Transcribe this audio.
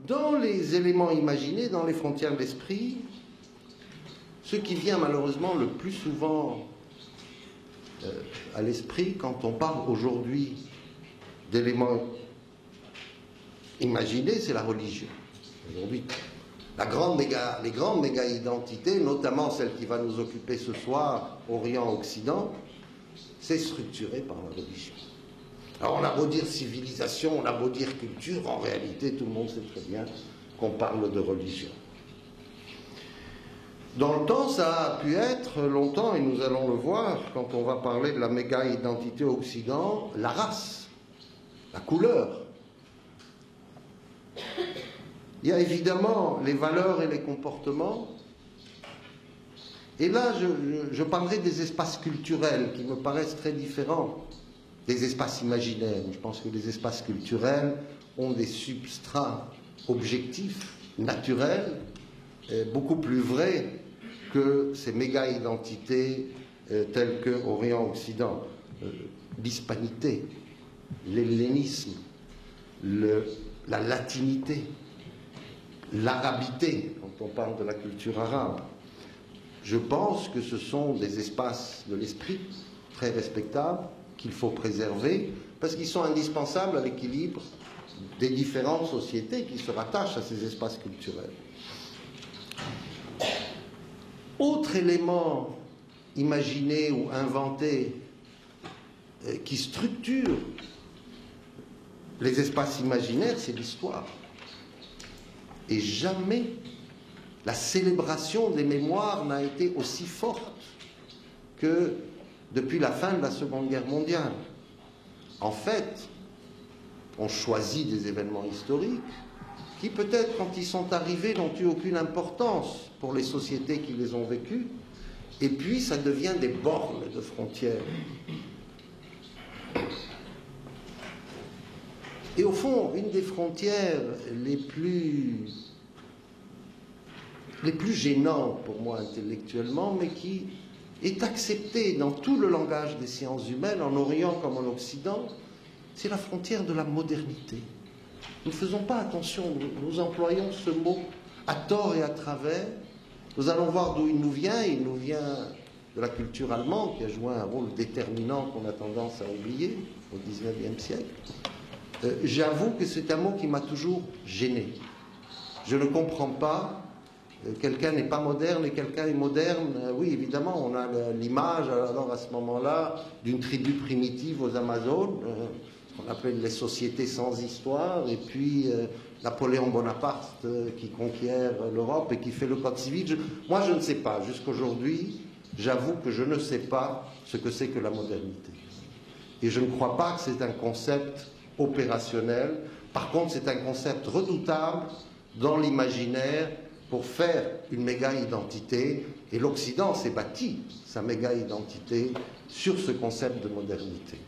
dans les éléments imaginés, dans les frontières de l'esprit, ce qui vient malheureusement le plus souvent à l'esprit quand on parle aujourd'hui d'éléments imaginés, c'est la religion. Aujourd'hui, les grandes méga-identités, notamment celle qui va nous occuper ce soir, Orient-Occident, c'est structuré par la religion. Alors on a beau dire civilisation, on a beau dire culture, en réalité tout le monde sait très bien qu'on parle de religion. Dans le temps, ça a pu être longtemps, et nous allons le voir quand on va parler de la méga-identité Occident, la race, la couleur. Il y a évidemment les valeurs et les comportements. Et là, je parlerai des espaces culturels qui me paraissent très différents des espaces imaginaires. Je pense que les espaces culturels ont des substrats objectifs, naturels, beaucoup plus vrais que ces méga-identités telles que Orient-Occident. L'hispanité, l'hellénisme, la latinité, l'arabité, quand on parle de la culture arabe. Je pense que ce sont des espaces de l'esprit très respectables qu'il faut préserver parce qu'ils sont indispensables à l'équilibre des différentes sociétés qui se rattachent à ces espaces culturels. Autre élément imaginé ou inventé qui structure les espaces imaginaires, c'est l'histoire. Et jamais la célébration des mémoires n'a été aussi forte que depuis la fin de la Seconde Guerre mondiale. En fait, on choisit des événements historiques qui peut-être, quand ils sont arrivés, n'ont eu aucune importance pour les sociétés qui les ont vécus, et puis ça devient des bornes de frontières. Et au fond, une des frontières les plus gênantes pour moi intellectuellement, mais qui est acceptée dans tout le langage des sciences humaines, en Orient comme en Occident, c'est la frontière de la modernité. Nous ne faisons pas attention, nous employons ce mot à tort et à travers. Nous allons voir d'où il nous vient de la culture allemande qui a joué un rôle déterminant qu'on a tendance à oublier au XIXe siècle. J'avoue que c'est un mot qui m'a toujours gêné. Je ne comprends pas, quelqu'un n'est pas moderne et quelqu'un est moderne. Oui, évidemment, on a l'image, alors à ce moment-là, d'une tribu primitive aux Amazones, ce qu'on appelle les sociétés sans histoire, et puis Napoléon Bonaparte qui conquiert l'Europe et qui fait le code civil. Moi, je ne sais pas. Jusqu'aujourd'hui, j'avoue que je ne sais pas ce que c'est que la modernité. Et je ne crois pas que c'est un concept opérationnel. Par contre, c'est un concept redoutable dans l'imaginaire pour faire une méga-identité. Et l'Occident s'est bâti sa méga-identité sur ce concept de modernité.